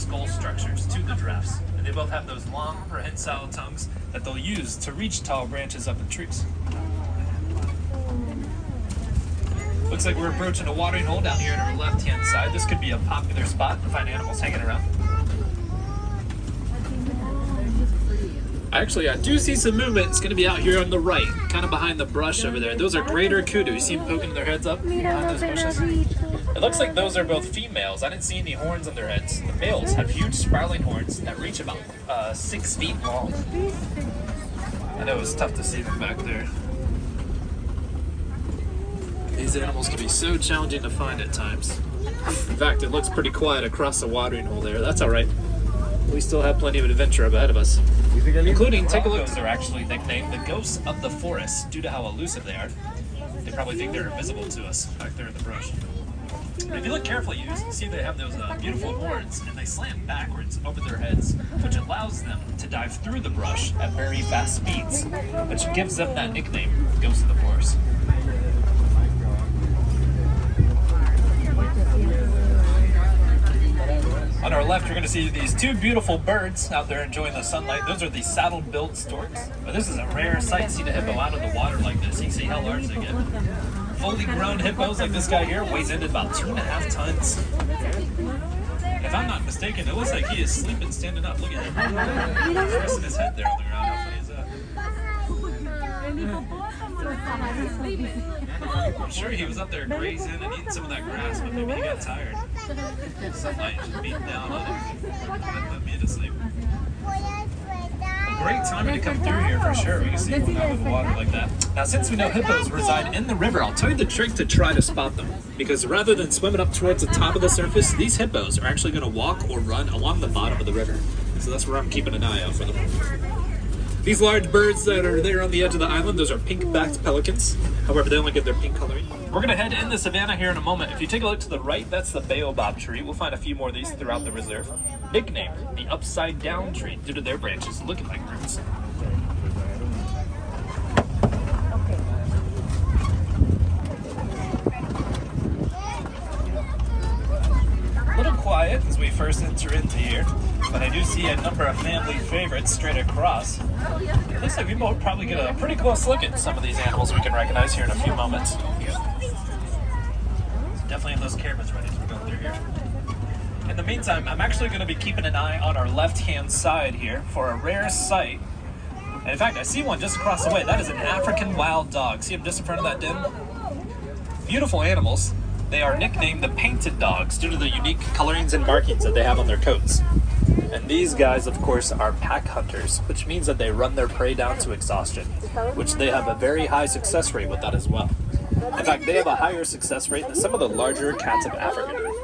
skull structures to the giraffes. And they both have those long, prehensile tongues that they'll use to reach tall branches up in trees. Looks like we're approaching a watering hole down here on our left-hand side. This could be a popular spot to find animals hanging around. Actually, I do see some movement. It's going to be out here on the right, kind of behind the brush over there. Those are greater kudu. You see them poking their heads up behind those bushes? It looks like those are both females. I didn't see any horns on their heads. The males have huge spiraling horns that reach about 6 feet long. I know it's tough to see them back there. These animals can be so challenging to find at times. In fact, it looks pretty quiet across the watering hole there. That's all right. We still have plenty of adventure up ahead of us. Including, take a look, they're actually nicknamed the ghosts of the forest due to how elusive they are. They probably think they're invisible to us back there in the brush. And if you look carefully, you see they have those beautiful horns, and they slant backwards over their heads, which allows them to dive through the brush at very fast speeds, which gives them that nickname, ghosts of the forest. On our left, you're going to see these two beautiful birds out there enjoying the sunlight. Those are the saddle-billed storks. But this is a rare sight to see the hippo out of the water like this. You can see how large they get. Fully grown hippos like this guy here weighs in at about 2.5 tons. If I'm not mistaken, it looks like he is sleeping standing up. Look at him. Resting his head there on the ground. How funny is that? I'm sure he was up there grazing and eating some of that grass, but maybe he got tired. Sunlight just beating down on him. That put me to sleep. A great time to come through here for sure. We can see them out of the water like that. Now, since we know hippos reside in the river, I'll tell you the trick to try to spot them. Because rather than swimming up towards the top of the surface, these hippos are actually going to walk or run along the bottom of the river. So that's where I'm keeping an eye out for them. These large birds that are there on the edge of the island, those are pink-backed pelicans. However, they only get their pink coloring. We're going to head in the savannah here in a moment. If you take a look to the right, that's the Baobob Tree. We'll find a few more of these throughout the reserve. Nicknamed the Upside-Down Tree due to their branches looking like roots. A little quiet as we first enter into here, but I do see a number of family favorites straight across. It looks like we will probably get a pretty close look at some of these animals we can recognize here in a few moments. Definitely in those cameras ready as we're going through here. In the meantime, I'm actually going to be keeping an eye on our left-hand side here for a rare sight. And in fact, I see one just across the way. That is an African wild dog. See him just in front of that den? Beautiful animals. They are nicknamed the painted dogs due to the unique colorings and markings that they have on their coats. And these guys, of course, are pack hunters, which means that they run their prey down to exhaustion, which they have a very high success rate with that as well. In fact, they have a higher success rate than some of the larger cats of Africa do.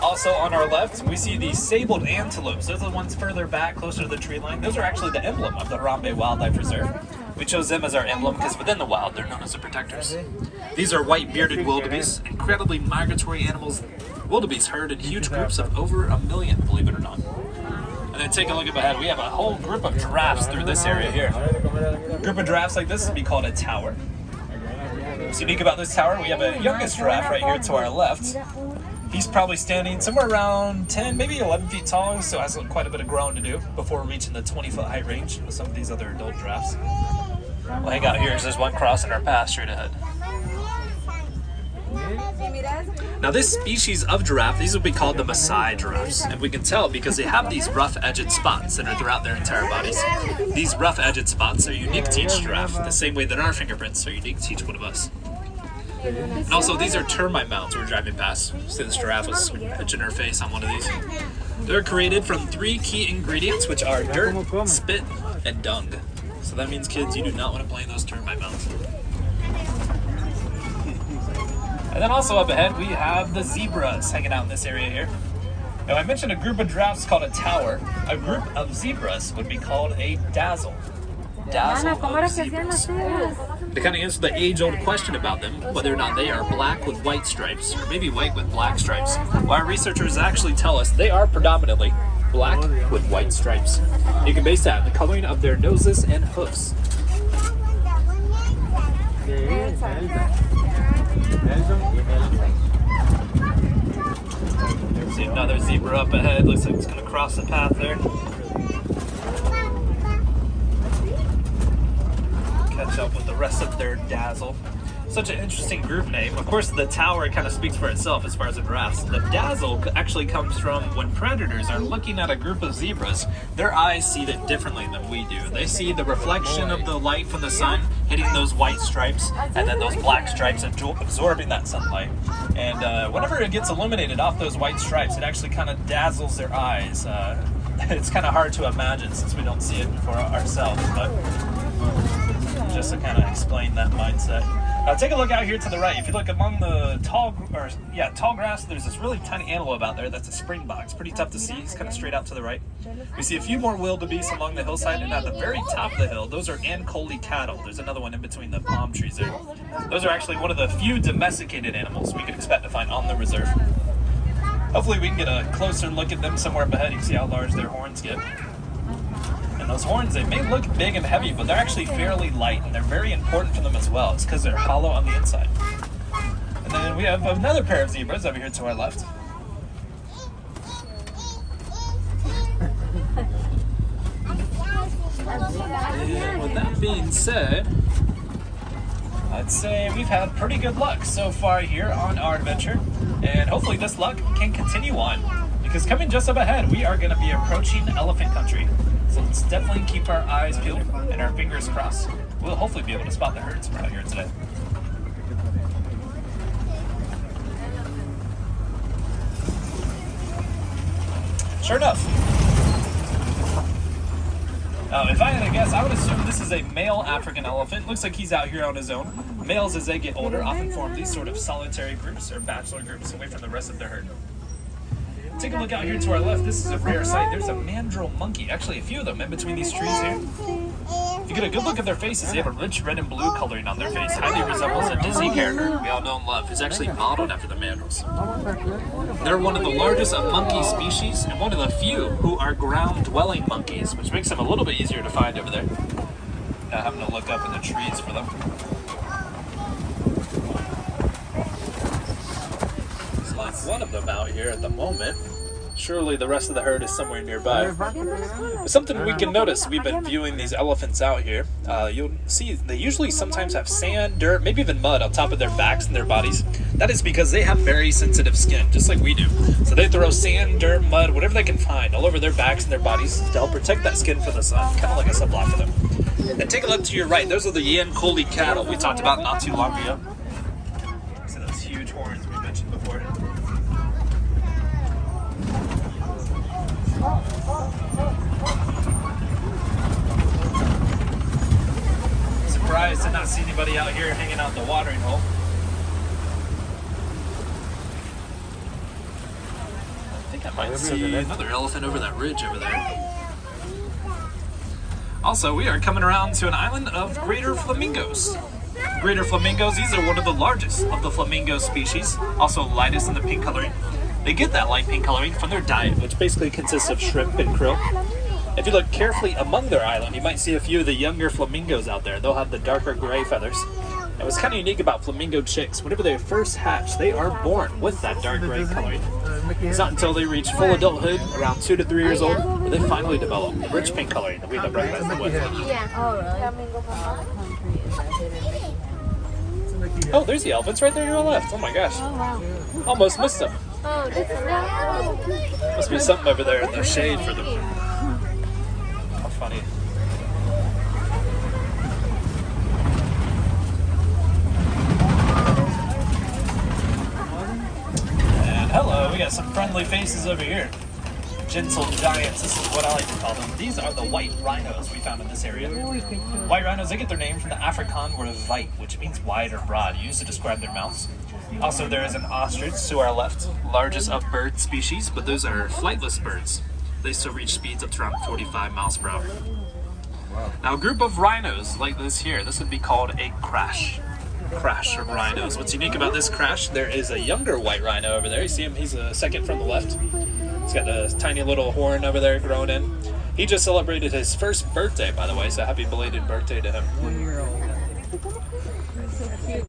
Also on our left, we see the sabled antelopes. Those are the ones further back, closer to the tree line. Those are actually the emblem of the Harambe Wildlife Reserve. We chose them as our emblem because within the wild, they're known as the protectors. These are white-bearded wildebeests, incredibly migratory animals. Wildebeests herd in huge groups of over 1 million, believe it or not. And then take a look up ahead. We have a whole group of giraffes through this area here. A group of giraffes like this would be called a tower. What's unique about this tower, we have a youngest giraffe right here to our left. He's probably standing somewhere around 10, maybe 11 feet tall, so has quite a bit of growing to do before reaching the 20-foot height range with some of these other adult giraffes. We'll hang out here because there's one crossing our path straight ahead. Now this species of giraffe, these would be called the Masai Giraffes, and we can tell because they have these rough-edged spots that are throughout their entire bodies. These rough-edged spots are unique to each giraffe, the same way that our fingerprints are unique to each one of us. And also, these are termite mounds we're driving past. See this giraffe was pitching her face on one of these. They're created from 3 key ingredients, which are dirt, spit, and dung. So that means, kids, you do not want to play in those termite mounds. And then also up ahead, we have the zebras hanging out in this area here. Now I mentioned a group of giraffes called a tower. A group of zebras would be called a dazzle. Dazzle of zebras. They kind of answer the age-old question about them, whether or not they are black with white stripes, or maybe white with black stripes. Well, our researchers actually tell us they are predominantly black with white stripes. You can base that on the coloring of their noses and hoofs. See another zebra up ahead. Looks like it's going to cross the path there. Catch up with the rest of their dazzle. Such an interesting group name. Of course, the tower kind of speaks for itself as far as the giraffes. The dazzle actually comes from when predators are looking at a group of zebras, their eyes see it differently than we do. They see the reflection of the light from the sun hitting those white stripes, and then those black stripes absorbing that sunlight. And whenever it gets illuminated off those white stripes, it actually kind of dazzles their eyes. It's kind of hard to imagine since we don't see it for ourselves, but just to kind of explain that mindset. Now take a look out here to the right. If you look among the tall grass, there's this really tiny antelope out there that's a springbok. It's pretty tough to see. It's kind of straight out to the right. We see a few more wildebeests along the hillside, and at the very top of the hill, those are Antelopes cattle. There's another one in between the palm trees there. Those are actually one of the few domesticated animals we can expect to find on the reserve. Hopefully we can get a closer look at them somewhere up ahead. You can see how large their horns get. And those horns, they may look big and heavy, but they're actually fairly light, and they're very important for them as well. It's because they're hollow on the inside. And then we have another pair of zebras over here to our left. And with that being said, I'd say we've had pretty good luck so far here on our adventure, and hopefully this luck can continue on, because coming just up ahead, we are going to be approaching elephant country. So let's definitely keep our eyes peeled and our fingers crossed. We'll hopefully be able to spot the herds from out here today. Sure enough. If I had to guess, I would assume this is a male African elephant. Looks like he's out here on his own. Males, as they get older, often form these sort of solitary groups or bachelor groups away from the rest of the herd. Take a look out here to our left. This is a rare sight. There's a Mandrel Monkey. Actually, a few of them in between these trees here. If you get a good look at their faces, they have a rich red and blue coloring on their face. Highly resembles a Disney character we all know and love, who's actually modeled after the Mandrels. They're one of the largest of monkey species and one of the few who are ground-dwelling monkeys, which makes them a little bit easier to find over there. Now having to look up in the trees for them. One of them out here at the moment. Surely the rest of the herd is somewhere nearby. But something we can notice, we've been viewing these elephants out here. You'll see they usually sometimes have sand, dirt, maybe even mud on top of their backs and their bodies. That is because they have very sensitive skin, just like we do. So they throw sand, dirt, mud, whatever they can find all over their backs and their bodies to help protect that skin from the sun, kind of like a sunblock for them. And take a look to your right. Those are the Antelopes cattle we talked about not too long ago. See those huge horns we mentioned before. Surprised to not see anybody out here hanging out in the watering hole. I think I might see another elephant over that ridge over there. Also, we are coming around to an island of greater flamingos. Greater flamingos, these are one of the largest of the flamingo species, also lightest in the pink coloring. They get that light pink coloring from their diet, which basically consists of shrimp and krill. If you look carefully among their island, you might see a few of the younger flamingos out there. They'll have the darker gray feathers. And what's kind of unique about flamingo chicks, whenever they first hatch, they are born with that dark gray coloring. It's not until they reach full adulthood, around 2 to 3 years old, where they finally develop the rich pink coloring that we have recognized them with. Yeah. Oh, really? Oh, there's the elephants right there to your left. Oh my gosh. Oh, wow. Almost missed them. Oh, this is not. Must be something over there in the shade for them. How funny. And hello, we got some friendly faces over here. Gentle giants, this is what I like to call them. These are the white rhinos we found in this area. White rhinos, they get their name from the Afrikaan word vite, which means wide or broad, used to describe their mouths. Also, there is an ostrich to our left, largest of bird species, but those are flightless birds. They still reach speeds up to around 45 miles per hour. Now, a group of rhinos like this here, this would be called a crash of rhinos. What's unique about this crash, there is a younger white rhino over there. You see him, he's a second from the left. He's got the tiny little horn over there growing in. He just celebrated his first birthday, by the way, so happy belated birthday to him. 1 year old.